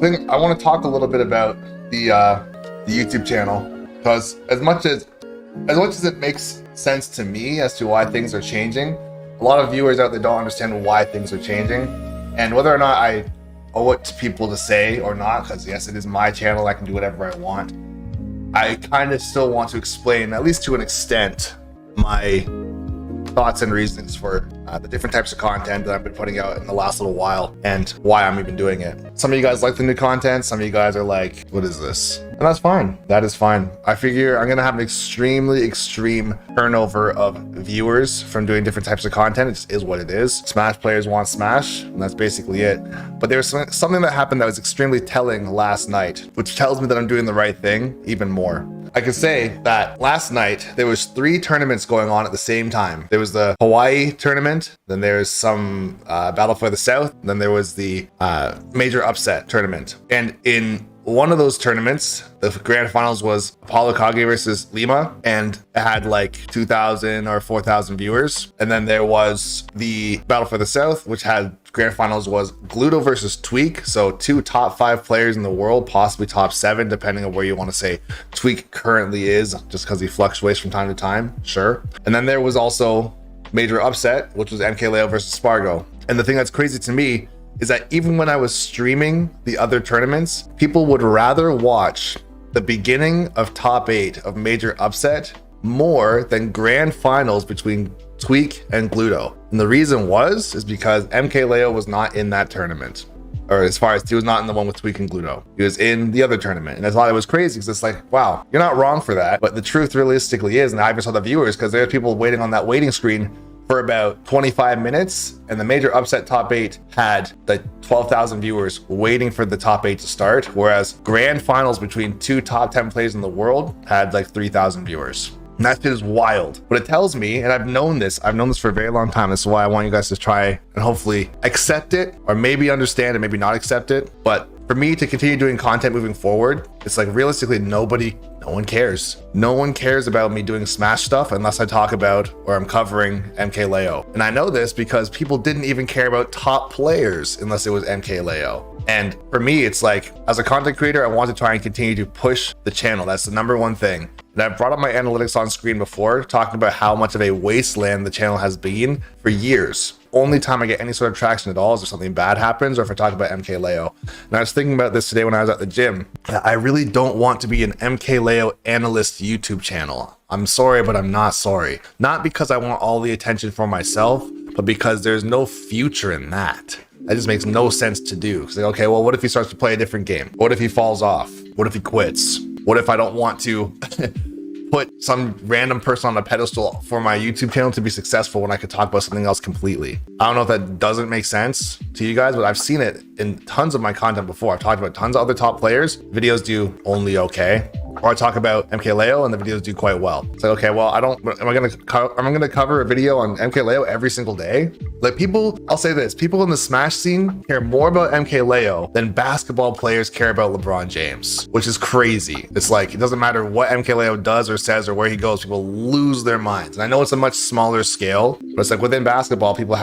I want to talk a little bit about the YouTube channel, because as much as it makes sense to me as to why things are changing, a lot of viewers out there don't understand why things are changing, and whether or not I owe it to people to say or not, because yes, it is my channel, I can do whatever I want. I kind of still want to explain, at least to an extent, my thoughts and reasons for the different types of content that I've been putting out in the last little while and why I'm even doing it. Some of you guys like the new content, some of you guys are like, what is this? And that's fine. That is fine. I figure I'm gonna have an extreme turnover of viewers from doing different types of content. It just is what it is. Smash players want Smash, and that's basically it. But there was something that happened that was extremely telling last night, which tells me that I'm doing the right thing even more. I can say that last night there was 3 tournaments going on at the same time. There was the Hawaii tournament, then there's some Battle for the South, then there was the Major Upset tournament. And in one of those tournaments, the grand finals was Apollo Kage versus Lima, and it had like 2,000 or 4,000 viewers. And then there was the Battle for the South, which had grand finals was Gluto versus Tweak. So 2 top 5 players in the world, possibly top 7, depending on where you want to say Tweak currently is, just because he fluctuates from time to time, sure. And then there was also Major Upset, which was MKLeo versus Spargo. And the thing that's crazy to me is that even when I was streaming the other tournaments, people would rather watch the beginning of top 8 of Major Upset more than grand finals between Tweak and Gluto. And the reason is because MKLeo was not in that tournament. Or as far as he was not in the one with Tweak and Gluto. He was in the other tournament. And I thought it was crazy because it's like, wow, you're not wrong for that. But the truth realistically is, and I even saw the viewers, because there are people waiting on that waiting screen for about 25 minutes, and the Major Upset top 8 had the 12,000 viewers waiting for the top 8 to start, whereas grand finals between 2 top 10 players in the world had like 3,000 viewers. And that shit is wild. But it tells me, and I've known this for a very long time. This is why I want you guys to try and hopefully accept it, or maybe understand it, maybe not accept it. But for me to continue doing content moving forward, it's like realistically no one cares. No one cares about me doing Smash stuff unless I talk about or I'm covering MKLeo. And I know this because people didn't even care about top players unless it was MKLeo. And for me, it's like, as a content creator, I want to try and continue to push the channel. That's the #1 thing. And I've brought up my analytics on screen before, talking about how much of a wasteland the channel has been for years. Only time I get any sort of traction at all is if something bad happens or if I talk about MKLeo. And I was thinking about this today when I was at the gym. I really don't want to be an MKLeo analyst YouTube channel. I'm sorry, but I'm not sorry. Not because I want all the attention for myself, but because there's no future in that. That just makes no sense to do. It's like, okay, well, what if he starts to play a different game? What if he falls off? What if he quits? What if I don't want to put some random person on a pedestal for my YouTube channel to be successful when I could talk about something else completely? I don't know if that doesn't make sense to you guys, but I've seen it in tons of my content before. I've talked about tons of other top players. Videos do only okay. Or I talk about MKLeo and the videos do quite well. It's like, okay, well, am I gonna cover a video on MKLeo every single day? Like people, I'll say this, people in the Smash scene care more about MKLeo than basketball players care about LeBron James, which is crazy. It's like, it doesn't matter what MKLeo does or says or where he goes, people lose their minds. And I know it's a much smaller scale, but it's like within basketball, people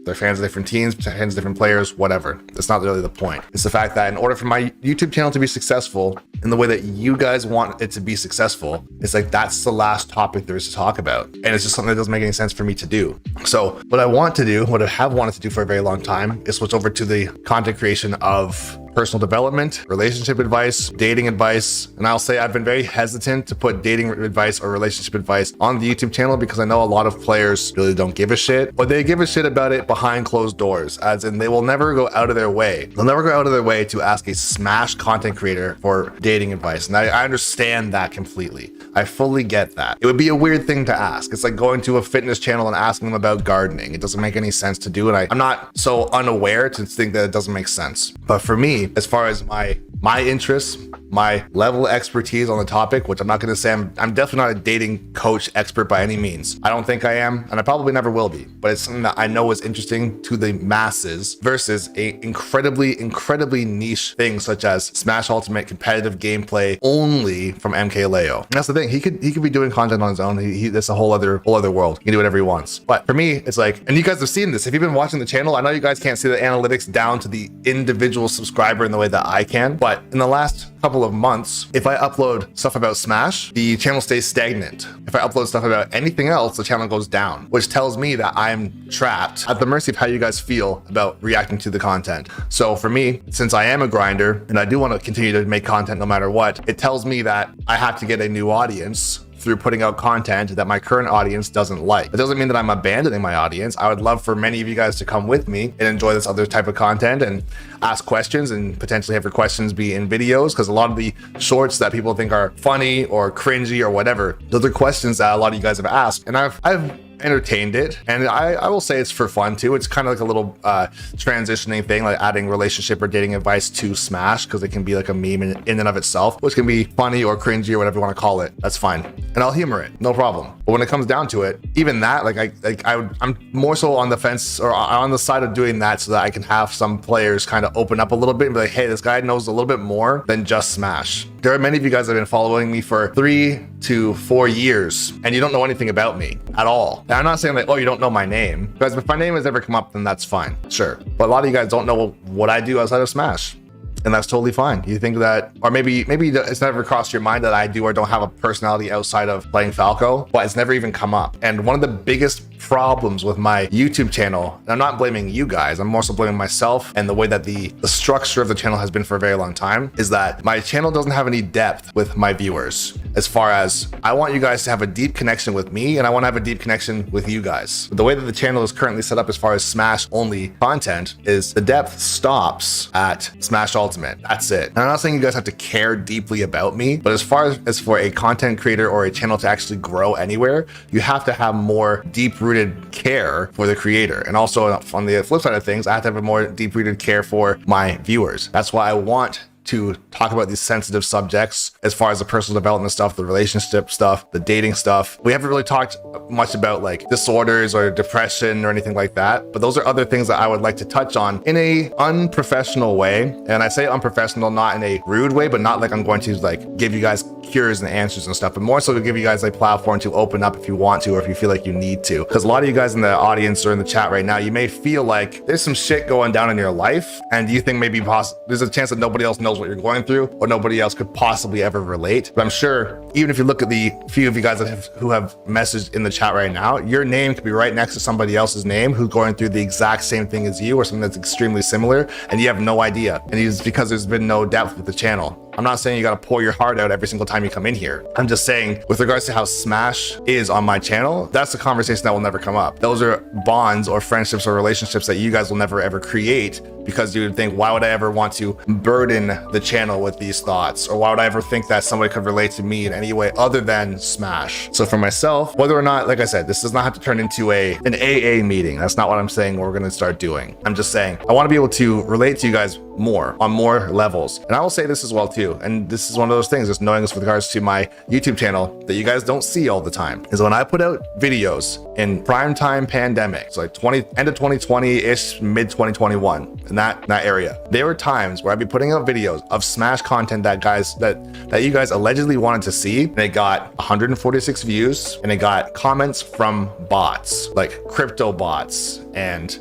they're fans of different teams, fans of different players, whatever. That's not really the point. It's the fact that in order for my YouTube channel to be successful in the way that you guys want it to be successful, it's like that's the last topic there is to talk about. And it's just something that doesn't make any sense for me to do. So what I want to do, what I have wanted to do for a very long time, is switch over to the content creation of personal development, relationship advice, dating advice. And I'll say I've been very hesitant to put dating advice or relationship advice on the YouTube channel because I know a lot of players really don't give a shit, or they give a shit about it behind closed doors, as in they will never go out of their way. They'll never go out of their way to ask a Smash content creator for dating advice. And I understand that completely. I fully get that. It would be a weird thing to ask. It's like going to a fitness channel and asking them about gardening. It doesn't make any sense to do. And I'm not so unaware to think that it doesn't make sense. But for me, as far as my interests, my level of expertise on the topic, which I'm not going to say I'm definitely not a dating coach expert by any means. I don't think I am, and I probably never will be, but it's something that I know is interesting to the masses versus a incredibly niche thing such as Smash Ultimate competitive gameplay only from MKLeo. And that's the thing. He could be doing content on his own. That's a whole other world. He can do whatever he wants. But for me, it's like, and you guys have seen this. If you've been watching the channel, I know you guys can't see the analytics down to the individual subscriber in the way that I can. But in the last couple of months, if I upload stuff about Smash, the channel stays stagnant. If I upload stuff about anything else, the channel goes down, which tells me that I'm trapped at the mercy of how you guys feel about reacting to the content. So for me, since I am a grinder and I do want to continue to make content no matter what, it tells me that I have to get a new audience through putting out content that my current audience doesn't like. It doesn't mean that I'm abandoning my audience. I would love for many of you guys to come with me and enjoy this other type of content and ask questions and potentially have your questions be in videos, because a lot of the shorts that people think are funny or cringy or whatever, those are questions that a lot of you guys have asked, and I've entertained it, and I will say it's for fun too. It's kind of like a little transitioning thing, like adding relationship or dating advice to Smash, because it can be like a meme in and of itself, which can be funny or cringy or whatever you want to call it. That's fine, and I'll humor it, no problem. But when it comes down to it, even that, I'm more so on the fence or on the side of doing that so that I can have some players kind of open up a little bit and be like, hey, this guy knows a little bit more than just Smash. There are many of you guys that have been following me for 3 to 4 years, and you don't know anything about me at all. And I'm not saying like, oh, you don't know my name, because if my name has ever come up, then that's fine, sure. But a lot of you guys don't know what I do outside of Smash, and that's totally fine. You think that, or maybe it's never crossed your mind that I do or don't have a personality outside of playing Falco, but it's never even come up. And one of the biggest problems with my YouTube channel, and I'm not blaming you guys, I'm more so blaming myself and the way that the structure of the channel has been for a very long time, is that my channel doesn't have any depth with my viewers. As far as I want you guys to have a deep connection with me, and I want to have a deep connection with you guys. The way that the channel is currently set up as far as Smash only content is the depth stops at Smash Ultimate. That's it. And I'm not saying you guys have to care deeply about me, but as far as for a content creator or a channel to actually grow anywhere, you have to have more deep-rooted care for the creator. And also on the flip side of things, I have to have a more deep-rooted care for my viewers. That's why I want to talk about these sensitive subjects as far as the personal development stuff, the relationship stuff, the dating stuff. We haven't really talked much about like disorders or depression or anything like that, but those are other things that I would like to touch on in a unprofessional way. And I say unprofessional, not in a rude way, but not like I'm going to like give you guys cures and answers and stuff, but more so to give you guys a platform to open up if you want to, or if you feel like you need to. Because a lot of you guys in the audience or in the chat right now, you may feel like there's some shit going down in your life, and you think maybe there's a chance that nobody else knows what you're going through, or nobody else could possibly ever relate. But I'm sure even if you look at the few of you guys who have messaged in the chat right now, your name could be right next to somebody else's name who's going through the exact same thing as you, or something that's extremely similar, and you have no idea. And it's because there's been no depth with the channel. I'm not saying you got to pour your heart out every single time you come in here. I'm just saying, with regards to how Smash is on my channel, that's a conversation that will never come up. Those are bonds or friendships or relationships that you guys will never ever create, because you would think, why would I ever want to burden the channel with these thoughts? Or why would I ever think that somebody could relate to me in any way other than Smash? So for myself, whether or not, like I said, this does not have to turn into an AA meeting. That's not what I'm saying we're going to start doing. I'm just saying, I want to be able to relate to you guys more on more levels. And I will say this as well too, and this is one of those things, just knowing this with regards to my YouTube channel, that you guys don't see all the time, is when I put out videos in primetime pandemic, so like end of 2020-ish, mid 2021, in that area, there were times where I'd be putting out videos of Smash content that you guys allegedly wanted to see, and it got 146 views, and it got comments from bots, like crypto bots and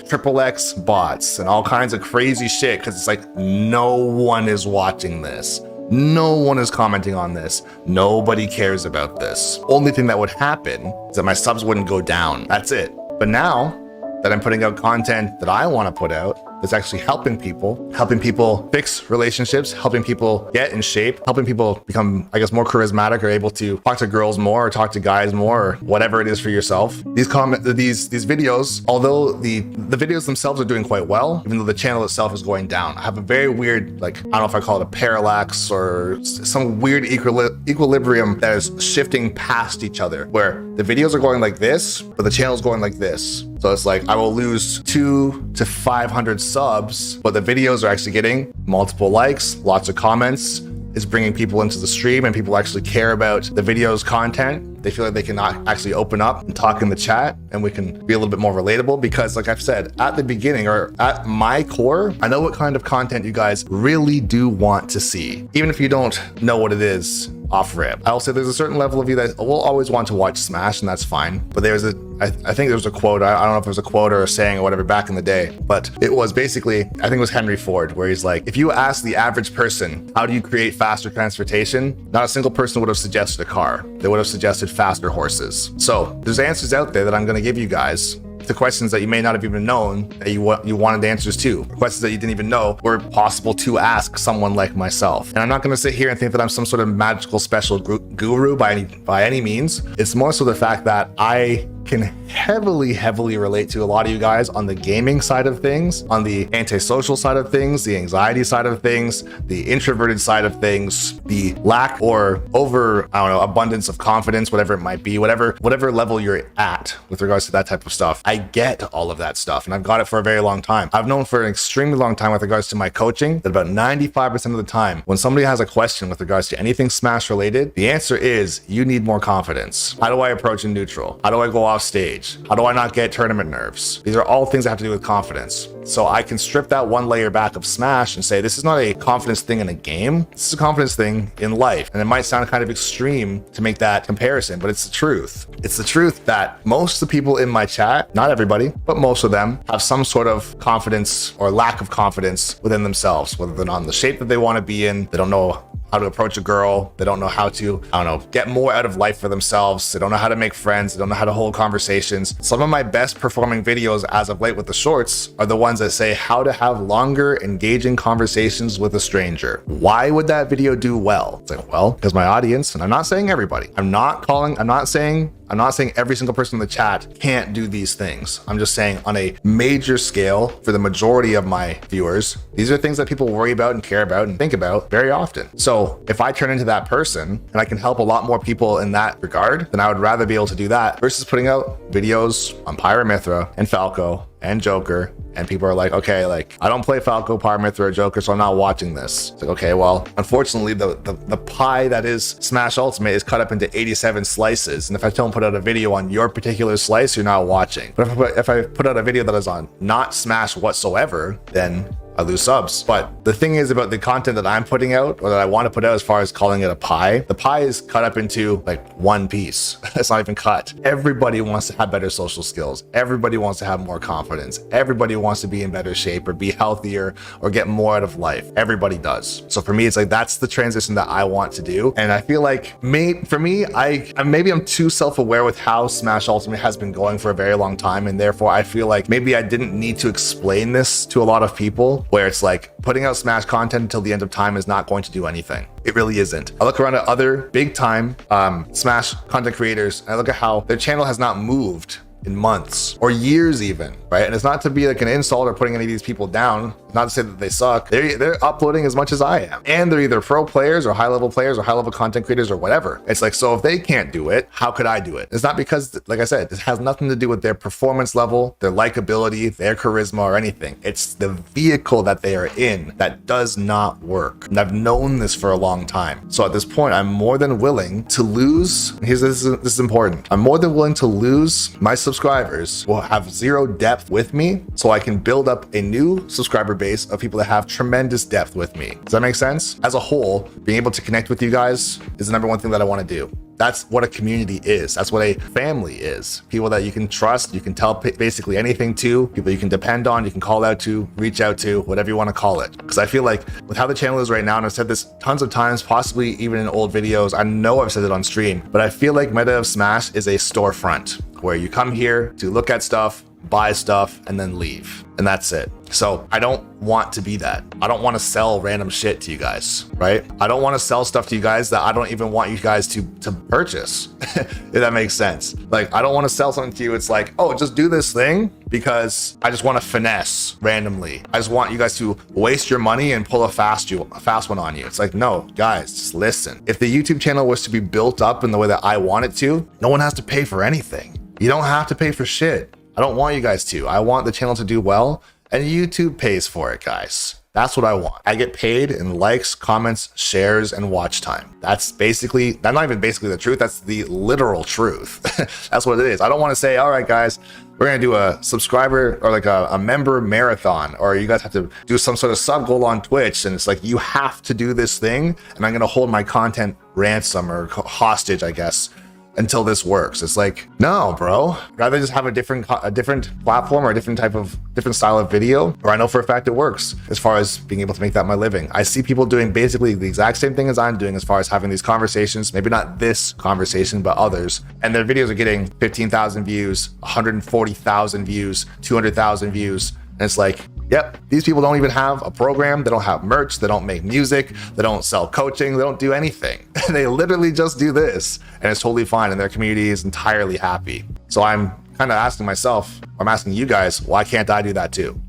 Parallax bots and all kinds of crazy shit, because it's like, no one is watching this. No one is commenting on this. Nobody cares about this. Only thing that would happen is that my subs wouldn't go down. That's it. But now that I'm putting out content that I want to put out, that's actually helping people fix relationships, helping people get in shape, helping people become, I guess, more charismatic, or able to talk to girls more, or talk to guys more, or whatever it is for yourself. These videos, although the videos themselves are doing quite well, even though the channel itself is going down, I have a very weird, like, I don't know if I call it a parallax or some weird equilibrium that is shifting past each other, where the videos are going like this, but the channel is going like this. So it's like I will lose 200 to 500 subs, but the videos are actually getting multiple likes, lots of comments, is bringing people into the stream and people actually care about the video's content. They feel like they can actually open up and talk in the chat and we can be a little bit more relatable, because like I've said at the beginning, or at my core, I know what kind of content you guys really do want to see, even if you don't know what it is off rip. I'll say there's a certain level of you that will always want to watch Smash, and that's fine. But I think there was a quote, I don't know if it was a quote or a saying or whatever back in the day, but it was basically, I think it was Henry Ford, where he's like, if you ask the average person, how do you create faster transportation? Not a single person would have suggested a car. They would have suggested faster horses. So there's answers out there that I'm going to give you guys to questions that you may not have even known that you wanted answers to, questions that you didn't even know were possible to ask someone like myself. And I'm not going to sit here and think that I'm some sort of magical special guru by any means. It's more so the fact that I can heavily relate to a lot of you guys on the gaming side of things, on the antisocial side of things, the anxiety side of things, the introverted side of things, the lack or over, I don't know, abundance of confidence, whatever it might be, whatever level you're at with regards to that type of stuff. I get all of that stuff, and I've got it for a very long time. I've known for an extremely long time with regards to my coaching that about 95% of the time, when somebody has a question with regards to anything Smash related, the answer is you need more confidence. How do I approach in neutral? How do I go off stage? How do I not get tournament nerves? These are all things that have to do with confidence. So I can strip that one layer back of Smash and say, this is not a confidence thing in a game. This is a confidence thing in life. And it might sound kind of extreme to make that comparison, but it's the truth. It's the truth that most of the people in my chat, not everybody, but most of them have some sort of confidence or lack of confidence within themselves, whether they're not in the shape that they want to be in, they don't know how to approach a girl, they don't know how to, I don't know, get more out of life for themselves, they don't know how to make friends, they don't know how to hold conversations. Some of my best performing videos as of late with the shorts are the ones that say how to have longer, engaging conversations with a stranger. Why would that video do well? It's like, well, because my audience, and I'm not saying everybody, I'm not saying every single person in the chat can't do these things. I'm just saying on a major scale, for the majority of my viewers, these are things that people worry about and care about and think about very often. So if I turn into that person and I can help a lot more people in that regard, then I would rather be able to do that versus putting out videos on Pyra/Mythra and Falco and Joker, and people are like, okay, like I don't play Falco, Pyra/Mythra, or Joker, so I'm not watching this. It's like, okay, well, unfortunately, the pie that is Smash Ultimate is cut up into 87 slices, and if I don't put out a video on your particular slice, you're not watching. But if I put out a video that is on not Smash whatsoever, then I lose subs. But the thing is about the content that I'm putting out, or that I want to put out, as far as calling it a pie, the pie is cut up into like one piece. It's not even cut. Everybody wants to have better social skills. Everybody wants to have more confidence. Everybody wants to be in better shape or be healthier or get more out of life. Everybody does. So for me, it's like, that's the transition that I want to do. And I feel like for me, maybe I'm too self-aware with how Smash Ultimate has been going for a very long time. And therefore I feel like maybe I didn't need to explain this to a lot of people, where it's like putting out Smash content until the end of time is not going to do anything. It really isn't. I look around at other big time Smash content creators, and I look at how their channel has not moved in months or years even, right? And it's not to be like an insult or putting any of these people down, not to say that they suck. They're uploading as much as I am, and they're either pro players or high level players or high level content creators or whatever. It's like, so if they can't do it, how could I do it? It's not because, like I said, this has nothing to do with their performance level, their likability, their charisma, or anything. It's the vehicle that they are in that does not work. And I've known this for a long time. So at this point, I'm more than willing to lose. This is important. I'm more than willing to lose my subscribers will have zero depth with me, so I can build up a new subscriber base of people that have tremendous depth with me. Does that make sense? As a whole, being able to connect with you guys is the number one thing that I want to do. That's what a community is. That's what a family is. People that you can trust, you can tell basically anything to, people you can depend on, you can call out to, reach out to, whatever you want to call it. Because I feel like with how the channel is right now, and I've said this tons of times, possibly even in old videos, I know I've said it on stream, but I feel like Meta of Smash is a storefront where you come here to look at stuff, buy stuff, and then leave. And that's it. So I don't want to be that. I don't want to sell random shit to you guys, right? I don't want to sell stuff to you guys that I don't even want you guys to purchase, if that makes sense. Like, I don't want to sell something to you. It's like, oh, just do this thing because I just want to finesse randomly. I just want you guys to waste your money and pull a fast one on you. It's like, no, guys, just listen. If the YouTube channel was to be built up in the way that I want it to, no one has to pay for anything. You don't have to pay for shit. I don't want you guys to. I want the channel to do well, and YouTube pays for it, guys. That's what I want. I get paid in likes, comments, shares, and watch time. That's not even basically the truth. That's the literal truth. That's what it is. I don't want to say, all right, guys, we're going to do a subscriber or like a member marathon, or you guys have to do some sort of sub goal on Twitch. And it's like, you have to do this thing. And I'm going to hold my content ransom or hostage, I guess, until this works. It's like, no, bro, rather just have a different platform or a different style of video, where I know for a fact it works as far as being able to make that my living. I see people doing basically the exact same thing as I'm doing as far as having these conversations, maybe not this conversation, but others. And their videos are getting 15,000 views, 140,000 views, 200,000 views. And it's like, yep, these people don't even have a program. They don't have merch. They don't make music. They don't sell coaching. They don't do anything. They literally just do this, and it's totally fine. And their community is entirely happy. So I'm kind of asking myself, I'm asking you guys, why can't I do that too?